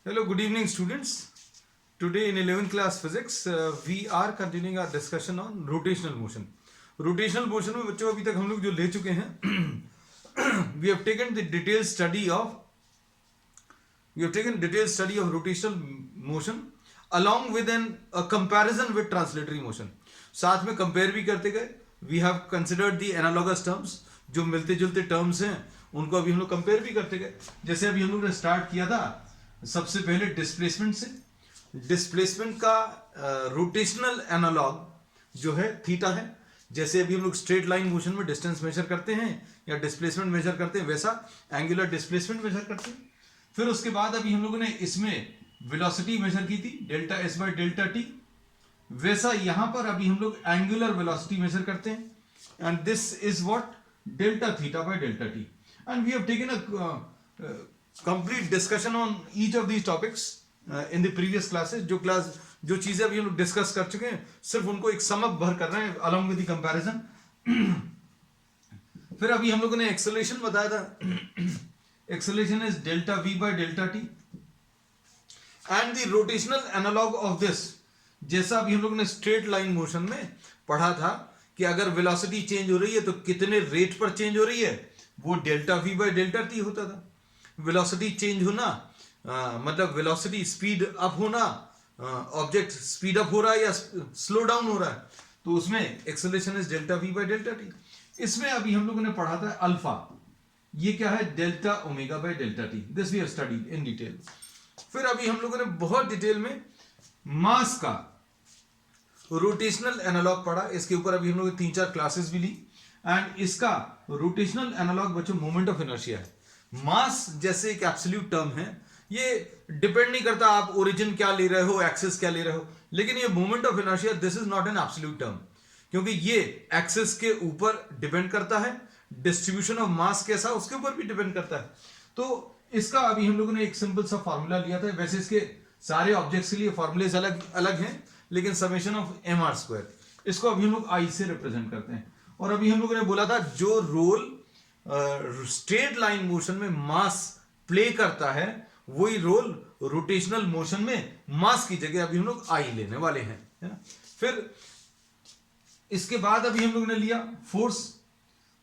Hello, good evening, students. Today in 11th class physics, we are continuing our discussion on rotational motion. Rotational motion में बच्चों अभी तक हम लोग जो ले चुके हैं, we have taken detailed study of rotational motion along with a comparison with translatory motion. साथ में compare भी करते गए. We have considered the analogous terms, जो मिलते जुलते terms हैं उनको अभी हम लोग compare भी करते गए. जैसे अभी हम लोग ने start किया था सबसे पहले डिस्प्लेसमेंट से. डिस्प्लेसमेंट का रोटेशनल एनालॉग जो है थीटा है. जैसे अभी हम लोग स्ट्रेट लाइन मोशन में डिस्टेंस मेजर करते हैं या डिस्प्लेसमेंट मेजर करते हैं, वैसा एंगुलर डिस्प्लेसमेंट मेजर करते हैं. फिर उसके बाद अभी हम लोगों ने इसमें वेलोसिटी मेजर की थी delta S by delta T. वैसा यहां पर अभी हम लोग एंगुलर वेलोसिटी मेजर करते हैं, and this is what delta theta by delta T. And we have taken a complete discussion on each of these topics in the previous classes. जो चीजें अभी हम लोग डिस्कस कर चुके हैं, सिर्फ उनको एक सम अप भर कर रहे हैं along with the comparison. फिर अभी हम लोगों ने एक्सेलरेशन बताया था. Acceleration is delta V by delta T. And the rotational analogue of this, जैसा अभी हम लोगों ने स्ट्रेट लाइन मोशन में पढ़ा था कि अगर वेलोसिटी चेंज हो रही है तो कितने रेट पर चेंज हो रही है, वो delta V by delta T होता था. वेलोसिटी चेंज होना मतलब वेलोसिटी स्पीड अप होना, ऑब्जेक्ट स्पीड अप हो रहा है या स्लो डाउन हो रहा है, तो उसमें acceleration is delta V by delta T. इसमें अभी हम लोगों ने पढ़ा था अल्फा, ये क्या है delta omega by delta T. This we have studied in detail. फिर अभी हम लोगों ने बहुत डिटेल में मास का रोटेशनल एनालॉग पढ़ा. इसके ऊपर अभी हम लोगों ने 3-4 क्लासेस भी ली. एंड इसका रोटेशनल एनालॉग बच्चों मोमेंट ऑफ इनर्शिया है. मास जैसे एक एब्सोल्यूट टर्म है, ये डिपेंड नहीं करता आप ओरिजिन क्या ले रहे हो, एक्सिस क्या ले रहे हो. लेकिन ये moment of inertia this is not an absolute term, क्योंकि ये एक्सिस के ऊपर डिपेंड करता है, डिस्ट्रीब्यूशन ऑफ मास कैसा उसके ऊपर भी डिपेंड करता है. तो इसका अभी हम लोगों ने एक सिंपल सा फॉर्मूला लिया था. वैसे इसके सारे ऑब्जेक्ट्स के लिए फॉर्मूलेज अलग अलग हैं, लेकिन summation of M R square, इसको अभी हम लोग आई से रिप्रेजेंट करते हैं. और अभी हम लोगों ने बोला था जो रोल स्ट्रेट लाइन मोशन में मास प्ले करता है, वही रोल रोटेशनल मोशन में मास की जगह अभी हम लोग आई लेने वाले हैं, है ना. फिर इसके बाद अभी हम लोगों ने लिया फोर्स.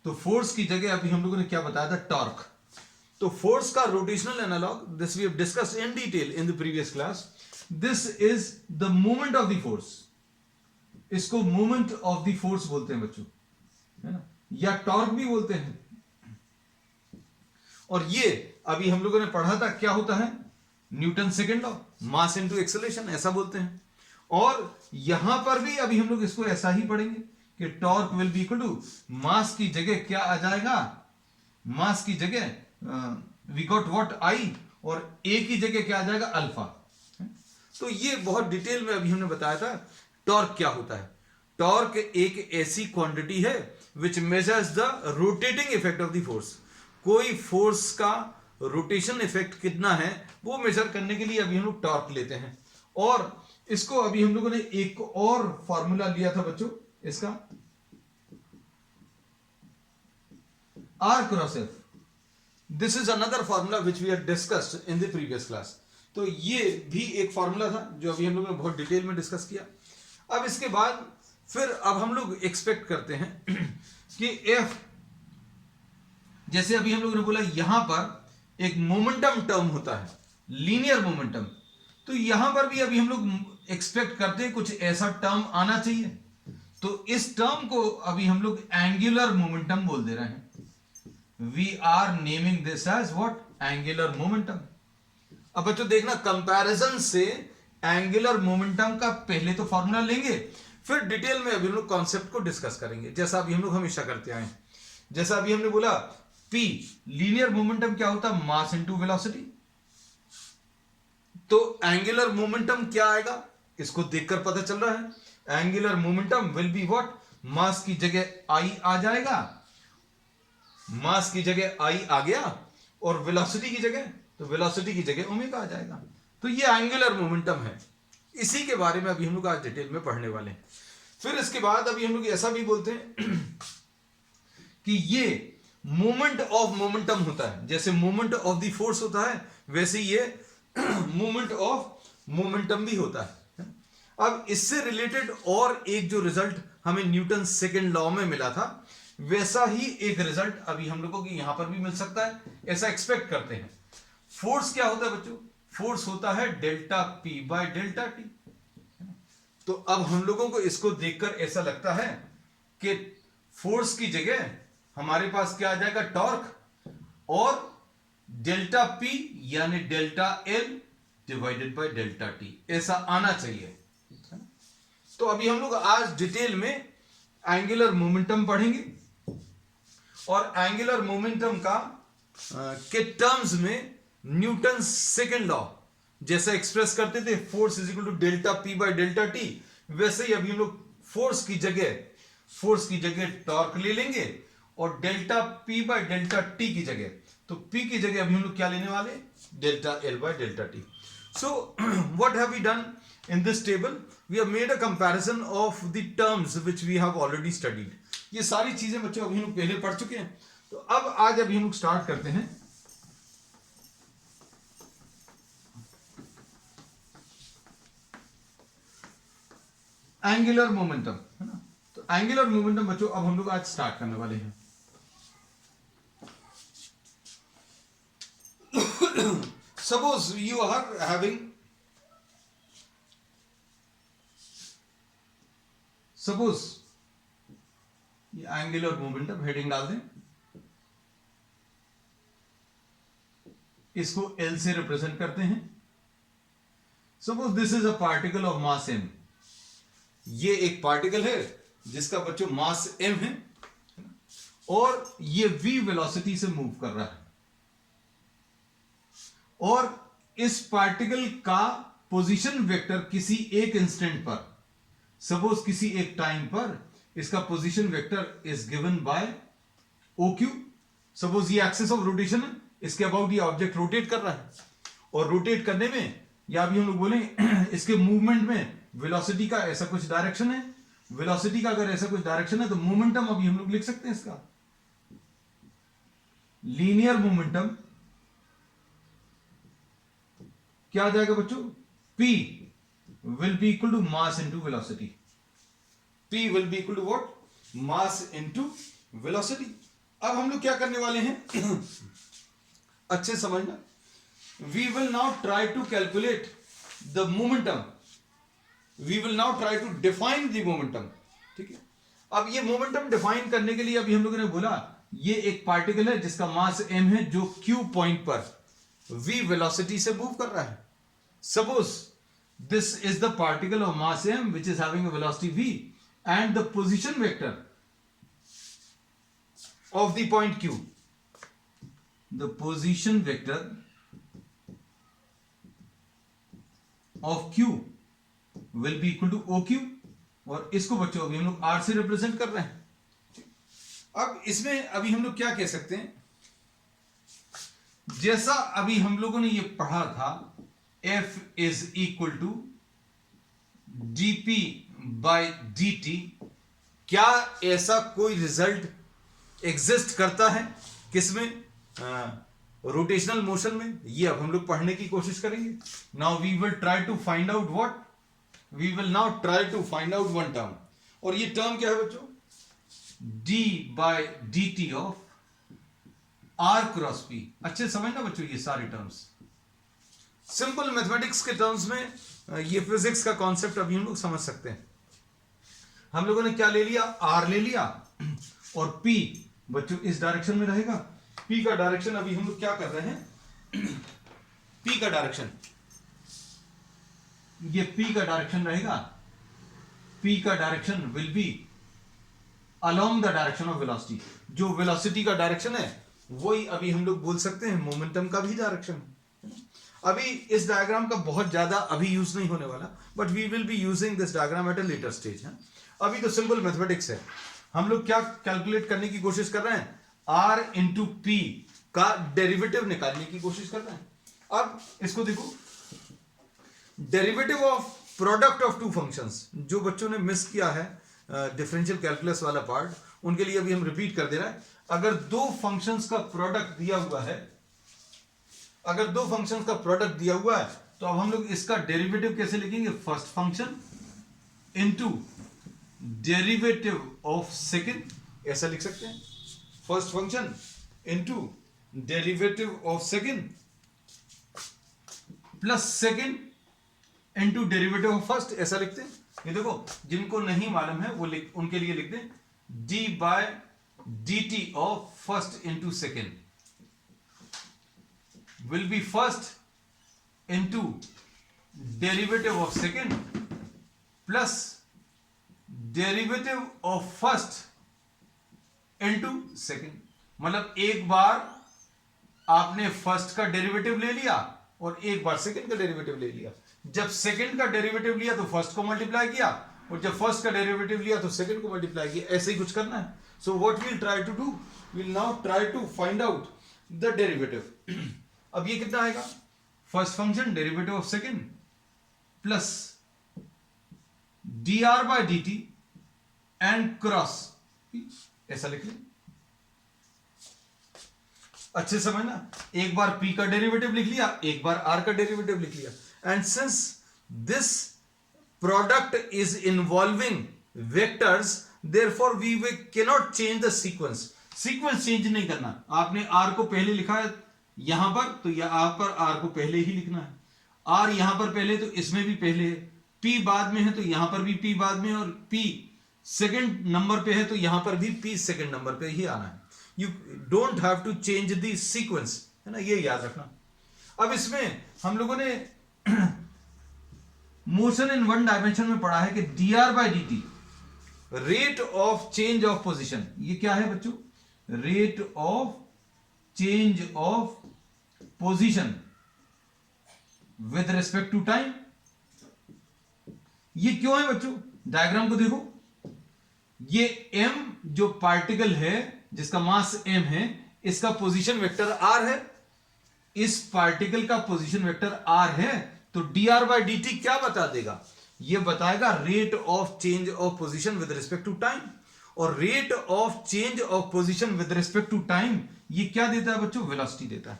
तो फोर्स की जगह अभी हम लोगों ने क्या बताया था, टॉर्क. तो फोर्स का rotational analogue this we have discussed in detail in the previous class. This is the movement of the force. इसको मूवमेंट ऑफ द फोर्स बोलते हैं बच्चों, है ना, या टॉर्क भी बोलते हैं. और ये अभी हम लोगों ने पढ़ा था क्या होता है, Newton second law, mass into acceleration, ऐसा बोलते हैं. और यहां पर भी अभी हम लोग इसको ऐसा ही पढ़ेंगे कि torque will be equal to mass की जगह क्या आ जाएगा, मास की जगह वी गॉट व्हाट आई, और ए की जगह क्या आ जाएगा, अल्फा. तो ये बहुत डिटेल में अभी हमने बताया था टॉर्क क्या होता है. टॉर्क एक ऐसी क्वांटिटी है विच measures the rotating effect of the force. कोई फोर्स का रोटेशन इफेक्ट कितना है वो मेजर करने के लिए अभी हम लोग टॉर्क लेते हैं. और इसको अभी हम लोगों ने एक और फॉर्मूला लिया था बच्चों, इसका R cross F. This is another formula which we have discussed in the previous class. तो ये भी एक फॉर्मूला था जो अभी हम लोगों ने बहुत डिटेल में डिस्कस किया. अब इसके बाद फिर अब हम लोग एक्सपेक्ट करते हैं कि एफ, जैसे अभी हम लोगों ने बोला यहां पर एक मोमेंटम टर्म होता है, लीनियर मोमेंटम. तो यहां पर भी अभी हम लोग एक्सपेक्ट करते हैं कुछ ऐसा टर्म आना चाहिए. तो इस टर्म को अभी हम लोग एंगुलर मोमेंटम बोल दे रहे हैं. We are naming this as what, angular momentum. अब बच्चों देखना, कंपैरिजन से एंगुलर मोमेंटम का पहले तो फॉर्मूला लेंगे, फिर डिटेल में अभी हम लोग कॉन्सेप्ट को डिस्कस करेंगे, जैसा अभी हम लोग हमेशा करते आए हैं. जैसा अभी हमने बोला P, लीनियर मोमेंटम क्या होता है, मास इनटू वेलोसिटी. तो एंगुलर मोमेंटम क्या आएगा, इसको देखकर पता चल रहा है. Angular momentum will be what, mass की जगह आई आ जाएगा, मास की जगह आई आ गया, और वेलोसिटी की जगह, तो वेलोसिटी की जगह ओमेगा आ जाएगा. तो ये एंगुलर मोमेंटम है. इसी के बारे में अभी हम लोग आज डिटेल में पढ़ने वाले हैं. फिर इसके बाद अभी हम लोग ऐसा भी बोलते हैं कि ये मोमेंट ऑफ मोमेंटम होता है. जैसे मोमेंट ऑफ द फोर्स होता है, वैसे ये मूवमेंट ऑफ मोमेंटम भी होता है। अब इससे रिलेटेड और एक जो रिजल्ट हमें न्यूटन सेकंड लॉ में मिला था, वैसा ही एक रिजल्ट अभी हम लोगों को यहां पर भी मिल सकता है, ऐसा एक्सपेक्ट करते हैं। फोर्स क्या होता है बच्चों? फोर्स होता है delta P by delta T. तो अब हम लोगों को इसको देखकर ऐसा लगता है कि फोर्स की जगह हमारे पास क्या आ जाएगा? टॉर्क, और डेल्टा पी यानी delta L divided by delta T, ऐसा आना चाहिए। तो अभी हम लोग आज डिटेल में एंगुलर मोमेंटम पढ़ेंगे, और एंगुलर मोमेंटम का के टर्म्स में न्यूटन सेकंड लॉ जैसा एक्सप्रेस करते थे, force is equal to delta P by delta T, वैसे ही अभी हम लोग फोर्स की जगह टॉर्क ले लेंगे, और delta P by delta T की जगह, तो पी की जगह अभी हम लोग क्या लेने वाले? Delta L by delta T. So what have we done in this table? We have made a comparison of the terms which we have already studied. ये सारी चीजें बच्चों अभी हम लोग पहले पढ़ चुके हैं। तो अब आज अभी हम लोग स्टार्ट करते हैं एंगुलर मोमेंटम, है ना। तो एंगुलर मोमेंटम बच्चों अब हम लोग आज स्टार्ट करने वाले हैं। Suppose you are having suppose ये एंगुलर मोमेंटम, हेडिंग डाल दें, इसको L से रिप्रेजेंट करते हैं। Suppose this is a particle of mass m, ये एक पार्टिकल है जिसका बच्चों मास m है, और ये v वेलोसिटी से मूव कर रहा है, और इस पार्टिकल का पोजीशन वेक्टर किसी एक इंस्टेंट पर, सपोज किसी एक टाइम पर, इसका position vector is given by OQ। Suppose ये एक्सिस ऑफ रोटेशन है, इसके अबाउट ये ऑब्जेक्ट रोटेट कर रहा है, और रोटेट करने में, या अभी हम लोग बोलेंगे इसके मूवमेंट में वेलोसिटी का ऐसा कुछ डायरेक्शन है, वेलोसिटी का अगर ऐसा कुछ डायरेक्शन है तो मोमेंटम अभी हम लोग लिख सकते हैं इसका लीनियर मोमेंटम क्या आ जाएगा बच्चों? P will be equal to mass into velocity. P will be equal to what? Mass into velocity. अब हम लोग क्या करने वाले हैं? अच्छे समझना। We will now try to calculate the momentum. We will now try to define the momentum. ठीक है। अब ये मोमेंटम डिफाइन करने के लिए अभी हम लोगों ने बोला ये एक पार्टिकल है जिसका मास m है, जो Q पॉइंट पर v वेलोसिटी से मूव कर रहा है। Suppose this is the particle of mass m which is having a velocity v, and the position vector of the point q, the position vector of q will be equal to OQ, और इसको बच्चों अभी हम लोग r से represent कर रहे हैं। अब इसमें अभी हम लोग क्या कह सकते हैं? जैसा अभी हम लोगों ने ये पढ़ा था, F is equal to dp by dt, क्या ऐसा कोई रिजल्ट एग्जिस्ट करता है किसमें? रोटेशनल मोशन में। ये अब हम लोग पढ़ने की कोशिश करेंगे। Now we will try to find out what, we will now try to find out one term, और ये टर्म क्या है बच्चों? d by dt of r cross p। अच्छे समझना बच्चों ये सारे टर्म्स, सिंपल मैथमेटिक्स के टर्म्स में ये फिजिक्स का कॉन्सेप्ट अभी हम लोग समझ सकते हैं। हम लोगों ने क्या ले लिया? R ले लिया, और P बच्चों इस डायरेक्शन में रहेगा। P का डायरेक्शन अभी हम लोग क्या कर रहे हैं? P का डायरेक्शन, ये P का डायरेक्शन रहेगा। P का direction will be along the direction of velocity. जो वेलोसिटी का डायरेक्शन है वही अभी हम लोग बोल सकते हैं मोमेंटम का भी डायरेक्शन। अभी इस डायग्राम का बहुत ज्यादा अभी यूज नहीं होने वाला, but we will be using this diagram at a later stage. अभी तो सिंपल मैथमेटिक्स है। हम लोग क्या कैलकुलेट करने की कोशिश कर रहे हैं? R इंटू पी का डेरिवेटिव निकालने की कोशिश कर रहे हैं। अब इसको देखो, derivative of product of two functions, जो बच्चों ने मिस किया है डिफरेंशियल कैलकुलस वाला पार्ट, उनके लिए अभी हम रिपीट कर दे रहे हैं। अगर दो फंक्शंस का प्रोडक्ट दिया हुआ है, अगर दो फंक्शन का प्रोडक्ट दिया हुआ है तो अब हम लोग इसका डेरिवेटिव कैसे लिखेंगे, first function into derivative of second, ऐसा लिख सकते हैं, first function into derivative of second plus second into derivative of first, ऐसा लिखते हैं। ये देखो जिनको नहीं मालूम है वो उनके लिए लिख दें D by D T of first into second will be first into derivative of second plus derivative of first into second. मतलब एक बार आपने फर्स्ट का डेरिवेटिव ले लिया और एक बार सेकेंड का डेरिवेटिव ले लिया। जब सेकंड का डेरिवेटिव लिया तो फर्स्ट को मल्टीप्लाई किया, और जब फर्स्ट का डेरिवेटिव लिया तो सेकंड को मल्टीप्लाई किया, ऐसे ही कुछ करना है। So what we'll try to do, we'll now try to find out the derivative. अब ये कितना आएगा, first function derivative of second plus D R by D T and cross, ऐसा लिख लें, अच्छे समझना। एक बार p का डेरिवेटिव लिख लिया, एक बार r का डेरिवेटिव लिख लिया, and since this product is involving vectors therefore we cannot change the sequence change नहीं करना। आपने r को पहले लिखा है यहां पर, तो यहां पर r को पहले ही लिखना है, r यहां पर पहले तो इसमें भी पहले है, p बाद में है तो यहां पर भी p बाद में है, और p सेकंड नंबर पे है तो यहां पर भी p सेकंड नंबर पे ही आना है। You don't have to change the sequence, है ना, ये याद रखना। अब इसमें हम लोगों ने मोशन इन वन डायमेंशन में पढ़ा है कि D R by D T rate of change of position, ये क्या है बच्चों, rate of change of position with respect to time. ये क्यों है बच्चों, डायग्राम को देखो, ये m जो पार्टिकल है जिसका मास m है, इसका पोजीशन वेक्टर r है, इस पार्टिकल का पोजीशन वेक्टर r है, तो dr बाई डी टी क्या बता देगा, ये बताएगा rate of change of position with respect to time. और rate of change of position with respect to time ये क्या देता है बच्चों, वेलोसिटी देता है।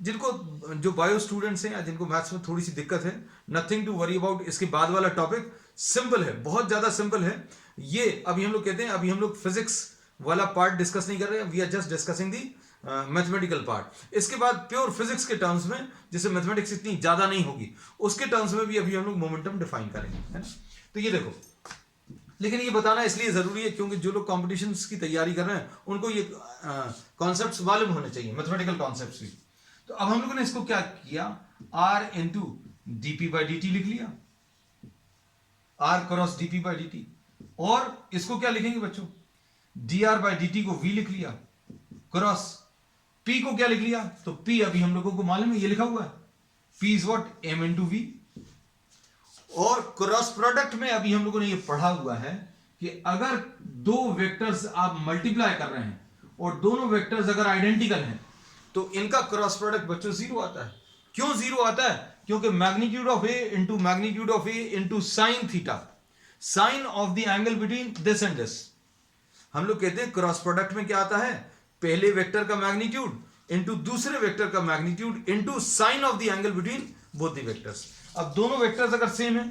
जिनको जो बायो स्टूडेंट्स हैं या जिनको मैथ्स में थोड़ी सी दिक्कत है, नथिंग टू वरी अबाउट, इसके बाद वाला टॉपिक सिंपल है, बहुत ज्यादा सिंपल है। ये अभी हम लोग कहते हैं, अभी हम लोग फिजिक्स वाला पार्ट डिस्कस नहीं कर रहे हैं, we are just discussing the mathematical part. इसके बाद प्योर फिजिक्स के टर्म्स में, जिससे मैथमेटिक्स इतनी ज्यादा नहीं होगी, उसके टर्म्स में भी अभी हम लोग मोमेंटम डिफाइन करेंगे, है ना। तो ये देखो, लेकिन ये बताना इसलिए जरूरी है क्योंकि जो लोग कॉम्पिटिशन्स की तैयारी कर रहे हैं उनको ये कॉन्सेप्ट्स मालूम होने चाहिए, मैथमेटिकल कॉन्सेप्ट्स भी। तो अब हम लोगों ने इसको क्या किया, r into D P by D T लिख लिया, r cross D P by D T, और इसको क्या लिखेंगे बच्चों, D R by D T को v लिख लिया, क्रॉस p को क्या लिख लिया, तो p अभी हम लोगों को मालूम है, ये लिखा हुआ है, p is what, m into v। और क्रॉस प्रोडक्ट में अभी हम लोगों ने ये पढ़ा हुआ है कि अगर दो वेक्टर्स आप मल्टीप्लाई कर रहे हैं और दोनों वेक्टर्स अगर आइडेंटिकल हैं तो इनका क्रॉस प्रोडक्ट बच्चों जीरो आता है। क्यों जीरो आता है, क्योंकि magnitude of A into magnitude of A into sine theta, sine of the angle between this and this. हम लोग कहते हैं क्रॉस प्रोडक्ट में क्या आता है, पहले वेक्टर का मैग्नीट्यूड इंटू दूसरे वेक्टर का magnitude into sine of the angle between both the vectors. अब दोनों वेक्टर्स अगर सेम है,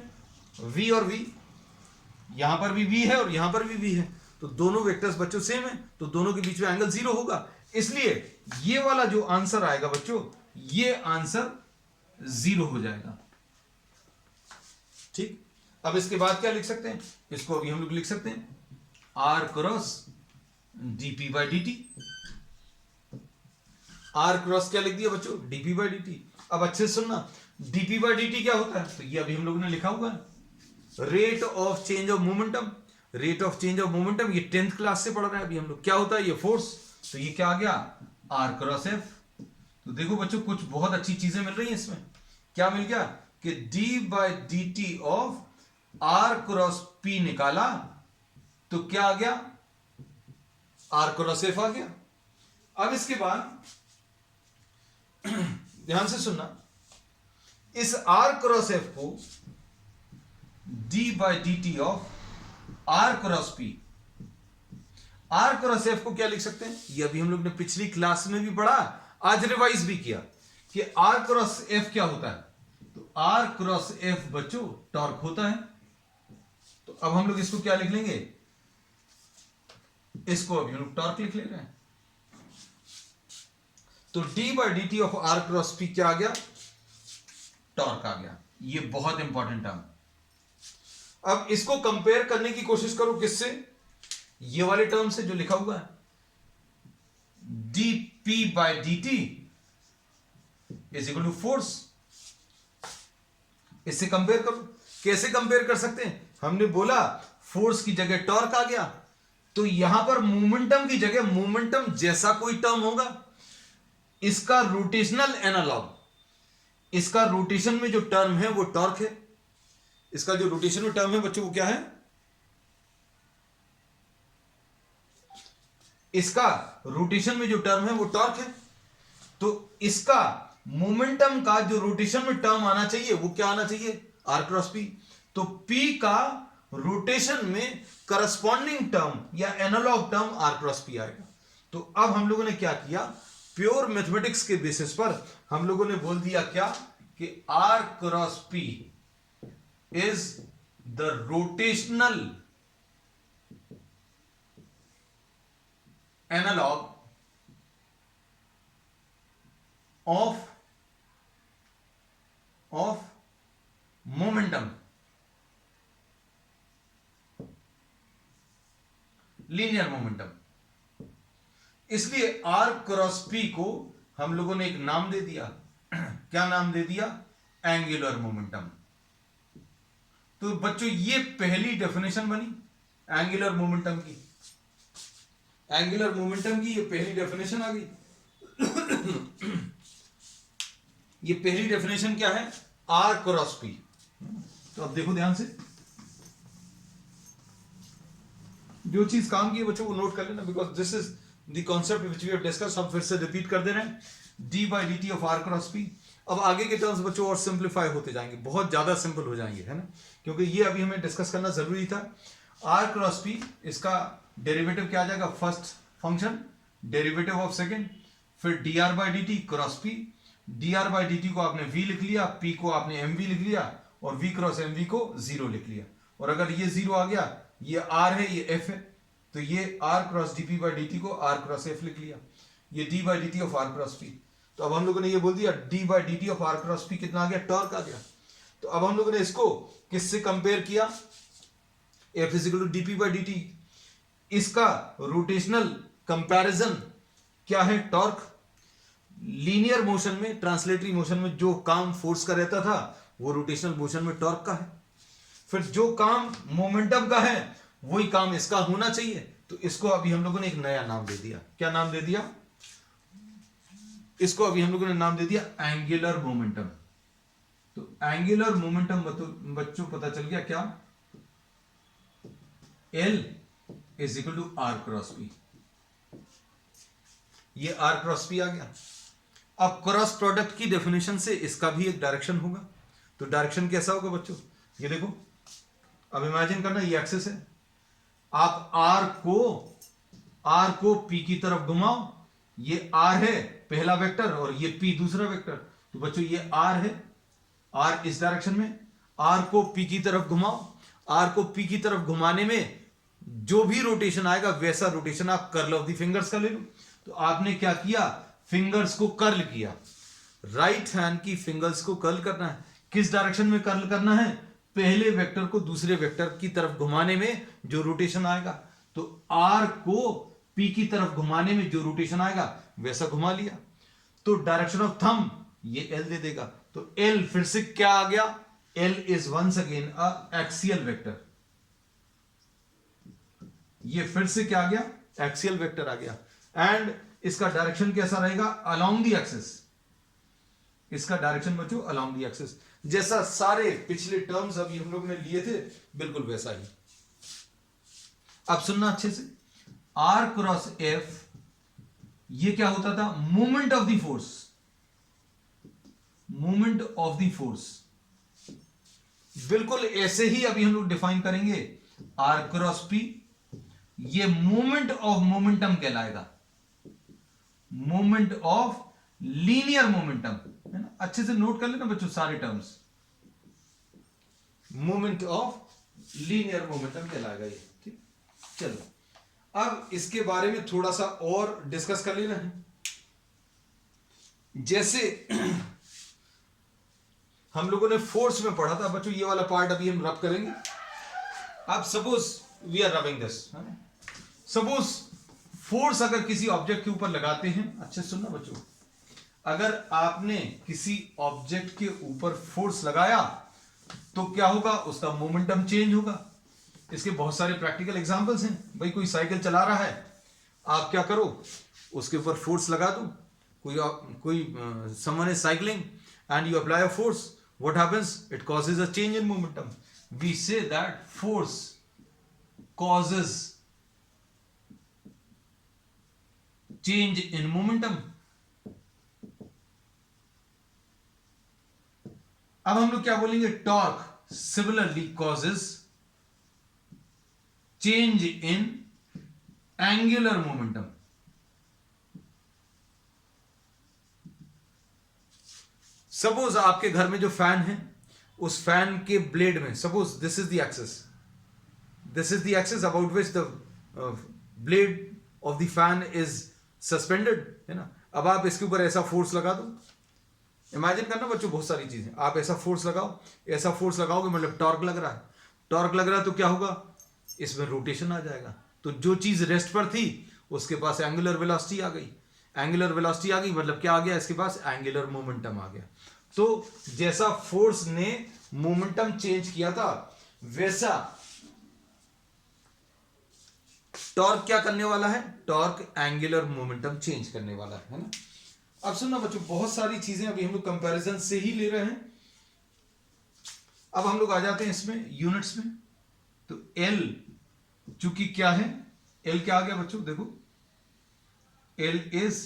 v और v, यहां पर भी v है और यहां पर भी v है, तो दोनों वेक्टर्स बच्चों सेम है, तो दोनों के बीच में एंगल जीरो होगा। इसलिए ये वाला जो आंसर आएगा बच्चों, ये आंसर जीरो हो जाएगा। ठीक, अब इसके बाद क्या लिख सकते हैं, इसको अभी हम लोग लिख सकते हैं r cross dp by dt। r cross क्या लिख दिया बच्चों, dp बाई dt। अब अच्छे से सुनना, dp बाई dt क्या होता है, तो ये अभी हम लोगों ने लिखा हुआ है, rate of change of momentum. Rate of change of momentum ये 10th क्लास से पढ़ रहे हैं अभी हम लोग। क्या होता है ये फोर्स, तो ये क्या आ गया, r क्रॉस f। तो देखो बच्चों कुछ बहुत अच्छी चीजें मिल रही हैं इसमें। क्या मिल गया कि d by D T of r cross p निकाला तो क्या आ गया, r क्रॉस f आ गया। अब इसके बाद ध्यान से सुनना, इस r क्रॉस f को d by D T of r cross p, r cross f को क्या लिख सकते हैं, ये अभी हम लोग ने पिछली क्लास में भी पढ़ा, आज रिवाइज भी किया कि R क्रॉस F क्या होता है, तो R क्रॉस F बच्चों टॉर्क होता है। तो अब हम लोग इसको क्या लिख लेंगे, इसको अभी हम लोग टॉर्क लिख ले रहे हैं। तो d by D T of R cross P क्या आ गया, टॉर्क आ गया। ये बहुत इंपॉर्टेंट टर्म। अब इसको कंपेयर करने की कोशिश करो किससे, ये वाले टर्म से जो लिखा हुआ है dp by D T is equal to force. इससे कंपेयर करो। कैसे कंपेयर कर सकते हैं, हमने बोला फोर्स की जगह टॉर्क आ गया, तो यहां पर मोमेंटम की जगह मोमेंटम जैसा कोई टर्म होगा, इसका रोटेशनल एनालॉग, इसका रोटेशन में जो टर्म है वो टॉर्क है। इसका जो रोटेशन में टर्म है बच्चों वो क्या है, इसका रोटेशन में जो टर्म है वो टॉर्क है। तो इसका मोमेंटम का जो रोटेशन में टर्म आना चाहिए वो क्या आना चाहिए, आर क्रॉस पी। तो पी का रोटेशन में करस्पॉन्डिंग टर्म या analog term R cross P आएगा। तो अब हम लोगों ने क्या किया, प्योर मैथमेटिक्स के बेसिस पर हम लोगों ने बोल दिया क्या कि R cross P is the rotational analog of momentum, linear momentum. इसलिए R क्रॉस P को हम लोगों ने एक नाम दे दिया क्या नाम दे दिया, एंगुलर मोमेंटम। तो बच्चों ये पहली डेफिनेशन बनी एंगुलर मोमेंटम की, एंगुलर मोमेंटम की ये पहली डेफिनेशन आ गई। ये पहली डेफिनेशन क्या है, आर क्रॉस पी। तो अब देखो ध्यान से, जो चीज काम की है बच्चों वो नोट कर लेना, because this is the concept which we have discuss. हम फिर से रिपीट कर दे रहे हैं, D by D T of R cross P. अब आगे के टर्म्स बच्चों और सिंप्लीफाई होते जाएंगे, बहुत ज्यादा सिंपल हो जाएंगे, है ना, क्योंकि ये अभी हमें डिस्कस करना जरूरी था। आर क्रॉस पी, इसका डेरिवेटिव क्या आ जाएगा, first function derivative of second, फिर D R by D T cross P. D R by D T को आपने वी लिख लिया, पी को आपने एम वी लिख लिया, और वी क्रॉस एम वी को जीरो लिख लिया। और अगर ये जीरो आ गया, ये आर है ये एफ है, तो ये R cross D P by D T को आर क्रॉस एफ लिख लिया। ये D by D T of R cross P. तो अब हम लोगों ने ये बोल दिया D by D T of R cross P कितना आ गया, टॉर्क आ गया। तो अब हम लोगों ने इसको किससे कंपेयर किया, F is equal to D P by D T. इसका रोटेशनल कंपैरिजन क्या है, टॉर्क। लीनियर मोशन में, ट्रांसलेटरी मोशन में जो काम फोर्स का रहता था वो रोटेशनल मोशन में टॉर्क का है। फिर जो काम मोमेंटम का है वही काम इसका होना चाहिए। तो इसको अभी हम लोगों ने एक नया नाम दे दिया, क्या नाम दे दिया, इसको अभी हम लोगों ने नाम दे दिया एंगुलर मोमेंटम। तो एंगुलर मोमेंटम बच्चों पता चल गया क्या, L is equal to R cross P. ये आर क्रॉस पी आ गया। अब क्रॉस प्रोडक्ट की डेफिनेशन से इसका भी एक डायरेक्शन होगा। तो डायरेक्शन कैसा होगा बच्चों, ये देखो, अब इमेजिन करना ये एक्सिस है, आप आर को पी की तरफ घुमाओ, ये आर है पहला वेक्टर और ये पी दूसरा वेक्टर। तो बच्चों ये आर है, आर इस डायरेक्शन में, आर को पी की तरफ घुमाओ, आर को पी की तरफ घुमाने में जो भी रोटेशन आएगा वैसा रोटेशन आप कर्ल ऑफ द फिंगर्स का ले लो। तो आपने क्या किया, फिंगर्स को कर्ल किया, राइट हैंड की फिंगर्स को कर्ल करना है। किस डायरेक्शन में कर्ल करना है, पहले वेक्टर को दूसरे वेक्टर की तरफ घुमाने में जो रोटेशन आएगा। तो आर को पी की तरफ घुमाने में जो रोटेशन आएगा वैसा घुमा लिया। तो डायरेक्शन ऑफ थंब ये एल दे देगा। तो एल फिर से क्या आ गया, L is once again a axial vector. ये फिर से क्या आ गया, एक्सियल वेक्टर आ गया। एंड इसका डायरेक्शन कैसा रहेगा, अलोंग द एक्सिस। इसका डायरेक्शन बच्चों अलोंग द एक्सिस, जैसा सारे पिछले टर्म्स अभी हम लोग ने लिए थे बिल्कुल वैसा ही। अब सुनना अच्छे से, आर क्रॉस एफ ये क्या होता था, movement of the force, movement of the force. बिल्कुल ऐसे ही अभी हम लोग डिफाइन करेंगे आर क्रॉस पी, ये मूवमेंट ऑफ मोमेंटम कहलाएगा, मूवमेंट ऑफ लीनियर मोमेंटम, है ना, अच्छे से नोट कर लेना बच्चों सारे terms, moment of linear momentum कहलाएगा ये, ठीक। चलो अब इसके बारे में थोड़ा सा और डिस्कस कर लेना है। जैसे हम लोगों ने फोर्स में पढ़ा था बच्चों, ये वाला पार्ट अभी हम रब करेंगे। अब suppose we are rubbing this, suppose force अगर किसी ऑब्जेक्ट के ऊपर लगाते हैं, अच्छे सुनना बच्चों, अगर आपने किसी ऑब्जेक्ट के ऊपर फोर्स लगाया तो क्या होगा, उसका मोमेंटम चेंज होगा। इसके बहुत सारे प्रैक्टिकल एग्जांपल्स हैं। भाई कोई साइकिल चला रहा है, आप क्या करो, उसके ऊपर फोर्स लगा दो। कोई someone is cycling and you apply a force, what happens, it causes a change in momentum. We say that force causes change in momentum. अब हम लोग क्या बोलेंगे, torque similarly causes change in angular momentum. Suppose आपके घर में जो fan है, उस फैन के ब्लेड में, suppose this is the axis about which the blade of the fan is suspended, है ना। अब आप इसके ऊपर ऐसा फोर्स लगा दो, इमेजिन करना बच्चों बहुत सारी चीजें, आप ऐसा फोर्स लगाओ, ऐसा फोर्स लगाओगे मतलब टॉर्क लग रहा है, टॉर्क लग रहा है तो क्या होगा, इसमें रोटेशन आ जाएगा। तो जो चीज रेस्ट पर थी उसके पास एंगुलर वेलोसिटी आ गई, एंगुलर वेलोसिटी आ गई मतलब क्या आ गया, इसके पास एंगुलर मोमेंटम आ गया। तो जैसा फोर्स ने मोमेंटम चेंज किया था, वैसा टॉर्क क्या करने वाला है, टॉर्क एंगुलर मोमेंटम चेंज करने वाला है ना। अब सुनना बच्चों, बहुत सारी चीजें अभी हम लोग कंपैरिजन से ही ले रहे हैं। अब हम लोग आ जाते हैं इसमें यूनिट्स में। तो एल चूंकि क्या है, एल क्या आ गया बच्चों, देखो L is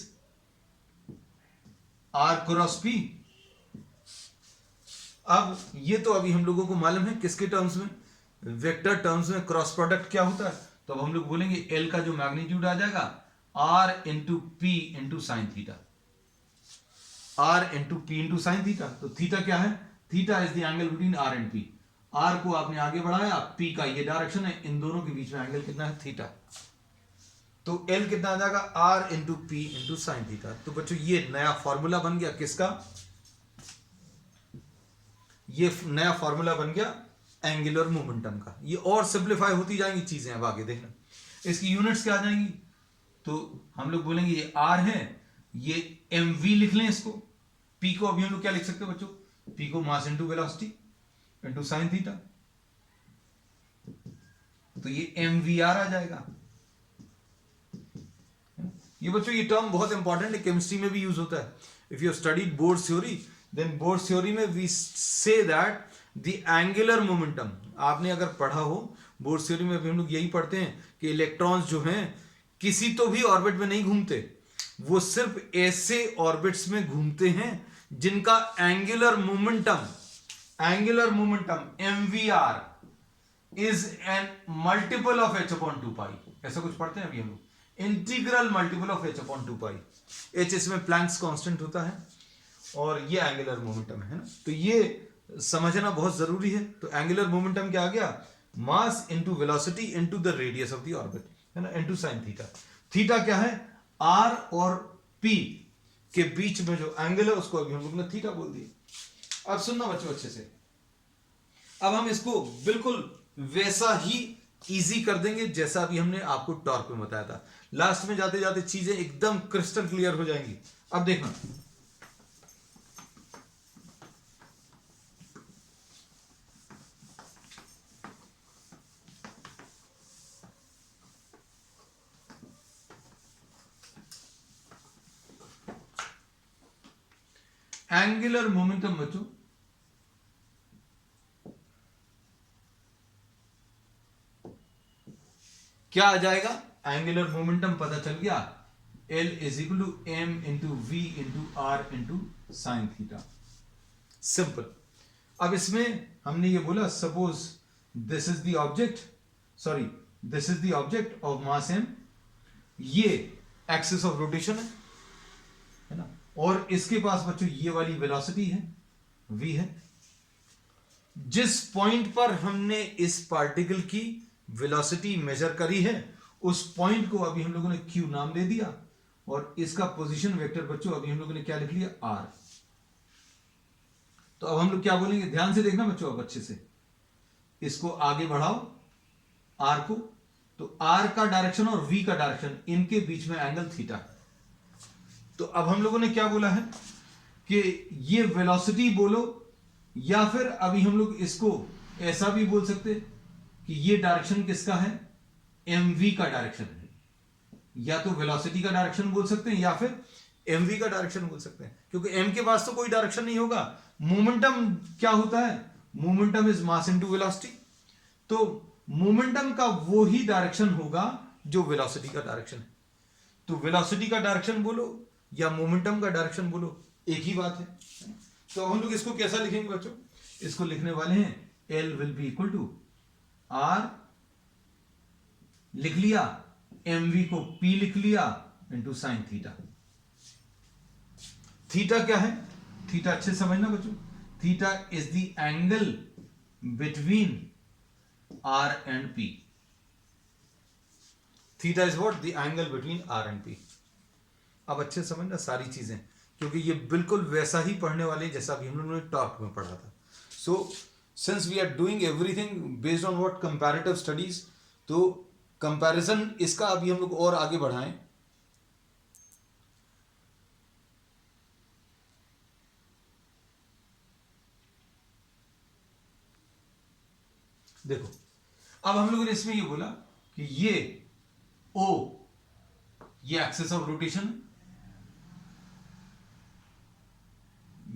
R cross P. अब ये तो अभी हम लोगों को मालूम है किसके टर्म्स में, वेक्टर टर्म्स में क्रॉस प्रोडक्ट क्या होता है। तो अब हम लोग बोलेंगे एल का जो मैग्नीट्यूड आ जाएगा R into P into sine theta, R into P into sine theta. तो थीटा क्या है, theta is the angle between R and P. R को आपने आगे बढ़ाया, पी का ये डायरेक्शन है, इन दोनों के बीच में एंगल कितना है, थीटा। तो एल कितना आ जाएगा, R into P into sine theta. तो बच्चों ये नया फॉर्मूला बन गया किसका, ये नया फॉर्मूला बन गया एंगुलर मोमेंटम का। ये और सिंप्लीफाई होती जाएंगी चीजें, अब आगे देखना इसकी यूनिट्स क्या आ जाएंगी। तो हम लोग बोलेंगे ये आर है, ये एम वी लिख लें इसको, पी को अभी हम लोग क्या लिख सकते हैं बच्चों, पी को mass into velocity into sine theta. तो ये एम वी आर आ जाएगा। ये बच्चों ये टर्म बहुत इंपॉर्टेंट है, केमिस्ट्री में भी यूज होता है। If you studied board theory, then board theory में we say that the angular momentum, आपने अगर पढ़ा हो बोर्ड थ्योरी में भी हम लोग यही पढ़ते हैं कि इलेक्ट्रॉन्स जो हैं किसी तो भी ऑर्बिट में नहीं घूमते, वो सिर्फ ऐसे ऑर्बिट्स में घूमते हैं जिनका angular momentum mvr is an multiple of h upon 2 पाई। ऐसा कुछ पढ़ते हैं अभी हम लोग, integral multiple of h upon 2 pi. h इसमें प्लैंक्स कांस्टेंट होता है और ये एंगुलर मोमेंटम है ना। तो ये समझना बहुत जरूरी है। तो एंगुलर मोमेंटम क्या आ गया, mass into velocity into the radius of the orbit, है ना, इंटू साइन थीटा। थीटा क्या है, आर और पी के बीच में जो एंगल है उसको अभी हम लोग ने थीटा बोल दिया। अब सुनना बच्चों अच्छे से, अब हम इसको बिल्कुल वैसा ही इजी कर देंगे जैसा अभी हमने आपको टॉर्क में बताया था। लास्ट में जाते जाते चीजें एकदम क्रिस्टल क्लियर हो जाएंगी। अब देखना, एंगुलर मोमेंटम बच्चों क्या आ जाएगा, एंगुलर मोमेंटम पता चल गया, L is equal to M into V into R into sine theta. Simple. अब इसमें हमने ये बोला suppose this is the object, sorry this is the object of mass m, ये एक्सिस ऑफ रोटेशन है ना, और इसके पास बच्चों ये वाली वेलोसिटी है, v है। जिस पॉइंट पर हमने इस पार्टिकल की वेलोसिटी मेजर करी है, उस पॉइंट को अभी हम लोगों ने q नाम दे दिया, और इसका पोजीशन वेक्टर बच्चों अभी हम लोगों ने क्या लिख लिया, r। तो अब हम लोग क्या बोलेंगे, ध्यान से देखना बच्चों, अब अच्छे से इसको आगे बढ़ाओ r को, तो r का डायरेक्शन और v का डायरेक्शन, इनके बीच में एंगल थीटा। तो अब हम लोगों ने क्या बोला है कि ये वेलोसिटी बोलो, या फिर अभी हम लोग इसको ऐसा भी बोल सकते कि ये डायरेक्शन किसका है, mv का डायरेक्शन है। या तो वेलोसिटी का डायरेक्शन बोल सकते हैं, या फिर mv का डायरेक्शन बोल सकते हैं, क्योंकि m के पास तो कोई डायरेक्शन नहीं होगा। मोमेंटम क्या होता है, momentum is mass into velocity. तो मोमेंटम का वो ही डायरेक्शन होगा जो वेलोसिटी का डायरेक्शन है। तो वेलोसिटी का डायरेक्शन बोलो या मोमेंटम का डायरेक्शन बोलो, एक ही बात है। तो हम लोग इसको कैसा लिखेंगे बच्चों, इसको लिखने वाले हैं L will be equal to R लिख लिया, mv को P लिख लिया, इंटू साइन थीटा। थीटा क्या है, थीटा अच्छे से समझना बच्चों, theta is the angle between R and P। Theta is what, the angle between R and P। अब अच्छे से समझना सारी चीजें, क्योंकि ये बिल्कुल वैसा ही पढ़ने वाले जैसा भी हम लोगों ने टॉप में पढ़ा था। So since we are doing everything based on what comparative studies, तो कंपैरिजन इसका अभी हम लोग और आगे बढ़ाएं। देखो, अब हम लोगों ने इसमें ये बोला कि ये O, ये एक्सिस ऑफ रोटेशन,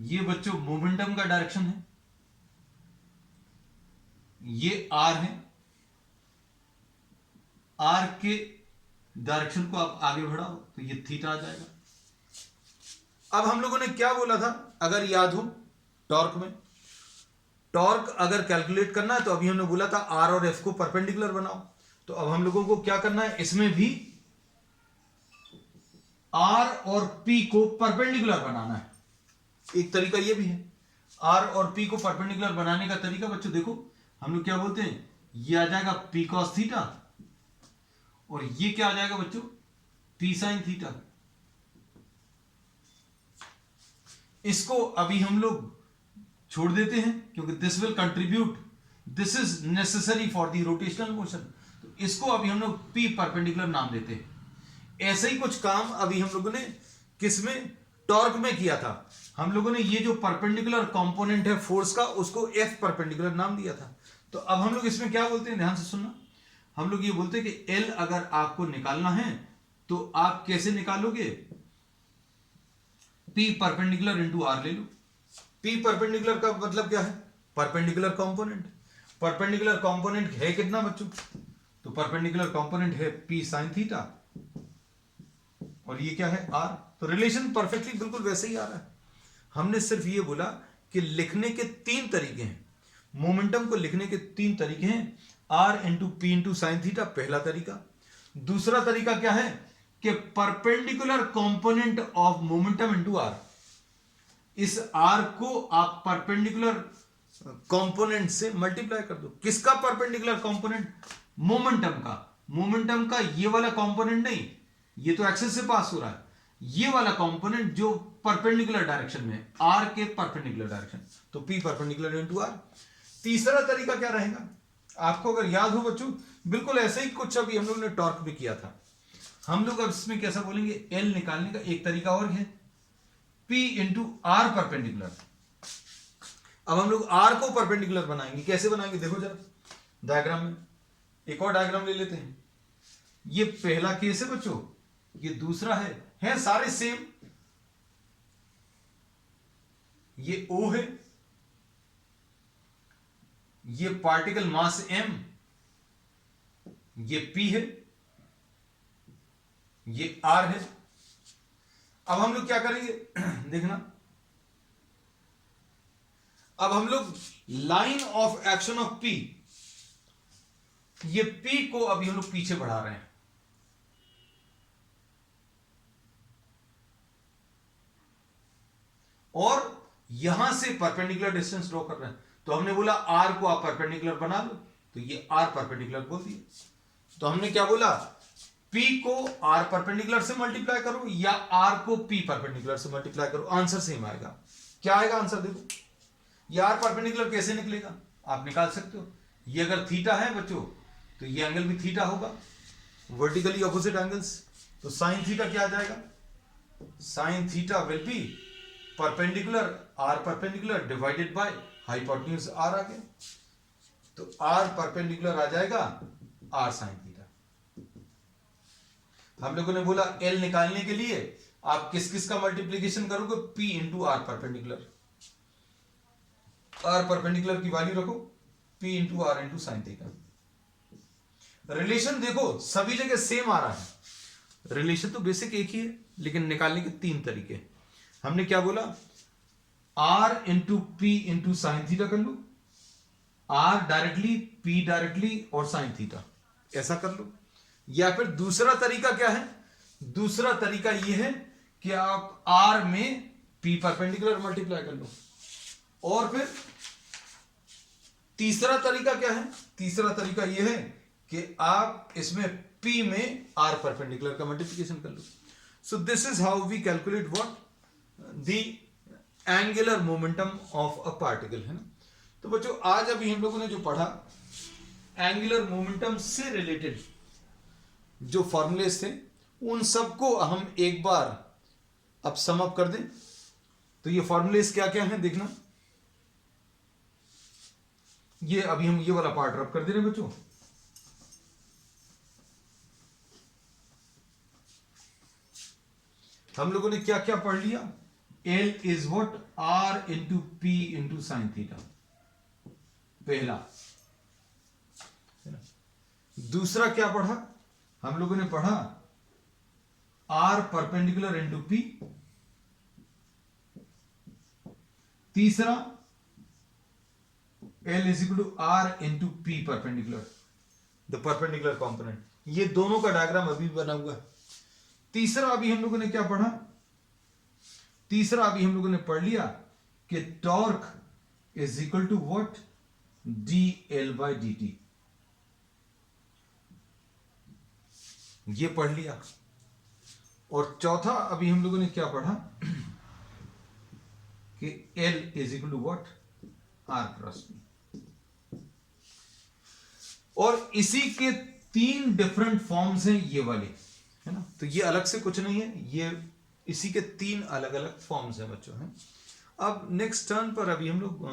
ये बच्चों मोमेंटम का डायरेक्शन है, ये R है, R के डायरेक्शन को आप आगे बढ़ाओ तो ये थीटा आ जाएगा। अब हम लोगों ने क्या बोला था, अगर याद हो टॉर्क में, टॉर्क अगर कैलकुलेट करना है तो अभी हमने बोला था R और F को परपेंडिकुलर बनाओ। तो अब हम लोगों को क्या करना है, इसमें भी R और P को परपेंडिकुलर बनाना है। एक तरीका ये भी है, R और P को परपेंडिकुलर बनाने का तरीका बच्चों देखो, हम लोग क्या बोलते हैं, ये आ जाएगा P cos थीटा, और ये क्या आ जाएगा बच्चों, P sin थीटा। इसको अभी हम लोग छोड़ देते हैं, क्योंकि this will contribute, this is necessary for the rotational motion. तो इसको अभी हम लोग P परपेंडिकुलर नाम देते हैं। ऐसे ही कुछ काम अभी हम लोगों ने किसमें, टॉर्क में किया था। हम लोगों ने ये जो परपेंडिकुलर कंपोनेंट है फोर्स का, उसको F परपेंडिकुलर नाम दिया था। तो अब हम लोग इसमें क्या बोलते हैं, ध्यान से सुनना, हम लोग ये बोलते हैं कि L अगर आपको निकालना है तो आप कैसे निकालोगे, P परपेंडिकुलर इंटू R ले लो। P परपेंडिकुलर का मतलब क्या है, परपेंडिकुलर कंपोनेंट। परपेंडिकुलर कंपोनेंट है कितना बच्चों, तो परपेंडिकुलर कंपोनेंट है P sin थीटा, और ये क्या है R। तो रिलेशन परफेक्टली बिल्कुल वैसे ही आ रहा है। हमने सिर्फ ये बोला कि लिखने के तीन तरीके हैं, मोमेंटम को लिखने के तीन तरीके हैं, R into P into sine theta पहला तरीका। दूसरा तरीका क्या है कि perpendicular component of momentum into R। इस R को आप परपेंडिकुलर कंपोनेंट से मल्टीप्लाई कर दो। किसका परपेंडिकुलर कंपोनेंट, मोमेंटम का। मोमेंटम का ये वाला कंपोनेंट नहीं, ये तो एक्सिस से पास हो रहा है, ये वाला कंपोनेंट जो परपेंडिकुलर डायरेक्शन में, R के परपेंडिकुलर डायरेक्शन, तो P परपेंडिकुलर इनटू R। तीसरा तरीका क्या रहेगा, आपको अगर याद हो बच्चों, बिल्कुल ऐसे ही कुछ अभी हम लोग ने टॉर्क भी किया था। हम लोग अब इसमें कैसा बोलेंगे, L निकालने का एक तरीका और है, P इंटू R परपेंडिकुलर। अब हम लोग R को परपेंडिकुलर बनाएंगे, कैसे बनाएंगे देखो जरा डायग्राम में। एक और डायग्राम ले लेते हैं, ये पहला केस है बच्चों, ये दूसरा है सारे सेम। ये O है, ये पार्टिकल मास M, ये P है, ये R है। अब हम लोग क्या करेंगे देखना, अब हम लोग line of action of P, ये P को अभी हम लोग पीछे बढ़ा रहे हैं। और यहां से परपेंडिकुलर डिस्टेंस ड्रॉ कर रहे हैं, तो हमने बोला आर को आप परपेंडिकुलर बना लो, तो ये आर परपेंडिकुलर बोल दिए। तो हमने क्या बोला, P को R परपेंडिकुलर से मल्टीप्लाई करो या R को P परपेंडिकुलर से मल्टीप्लाई करो, आंसर सेम आएगा। क्या आएगा आंसर, देखो ये R परपेंडिकुलर कैसे निकलेगा, आप निकाल सकते हो। ये अगर थीटा है बच्चों तो ये एंगल भी थीटा होगा, वर्टिकली ऑपोजिट एंगल्स, तो साइन थीटा क्या आ जाएगा, sine theta will be perpendicular R perpendicular divided by hypotenuse R आ गया, तो R परपेंडिकुलर आ जाएगा R साइन थीटा। हम लोगों ने बोला L निकालने के लिए आप किस किस का मल्टीप्लीकेशन करोगे, P into R perpendicular, R perpendicular की वैल्यू रखो P into R into sine theta. Relation देखो सभी जगह सेम आ रहा है, रिलेशन तो बेसिक एक ही है लेकिन निकालने के तीन तरीके। हमने क्या बोला, R into P into sine theta कर लो, R डायरेक्टली P डायरेक्टली और साइन थीटा, ऐसा कर लो। या फिर दूसरा तरीका क्या है, दूसरा तरीका यह है कि आप R में P परपेंडिकुलर मल्टीप्लाई कर लो, और फिर तीसरा तरीका क्या है, तीसरा तरीका यह है कि आप इसमें P में R परपेंडिकुलर का मल्टीप्लिकेशन कर लो। So this is how we calculate what, the angular momentum of a particle, है ना। तो बच्चों आज अभी हम लोगों ने जो पढ़ा, एंगुलर मोमेंटम से रिलेटेड जो फॉर्मूलेस थे उन सबको हम एक बार अब सम अप कर दें। तो ये फॉर्मूलेस क्या क्या हैं देखना, ये अभी हम ये वाला पार्ट रब कर दे रहे हैं बच्चों। हम लोगों ने क्या क्या पढ़ लिया, L is what, R into P into sine theta, पहला, है ना। दूसरा क्या पढ़ा, हम लोगों ने पढ़ा R परपेंडिकुलर इंटू P, तीसरा L is equal to R into P perpendicular, the perpendicular component, ये दोनों का डायग्राम अभी बना हुआ है। तीसरा अभी हम लोगों ने क्या पढ़ा, तीसरा अभी हम लोगों ने पढ़ लिया कि torque is equal to what, dL by dt, ये पढ़ लिया। और चौथा अभी हम लोगों ने क्या पढ़ा कि L is equal to what, R cross P, और इसी के तीन डिफरेंट फॉर्म्स हैं ये वाले, है ना। तो ये अलग से कुछ नहीं है, ये इसी के तीन अलग अलग फॉर्म्स हैं बच्चों, हैं। अब नेक्स्ट टर्न पर अभी हम लोग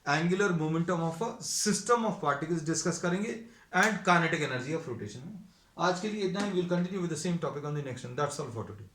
angular momentum of a system of particles discuss करेंगे and kinetic energy of rotation. आज के लिए इतना ही, will continue with the same topic on the next one. That's all for today.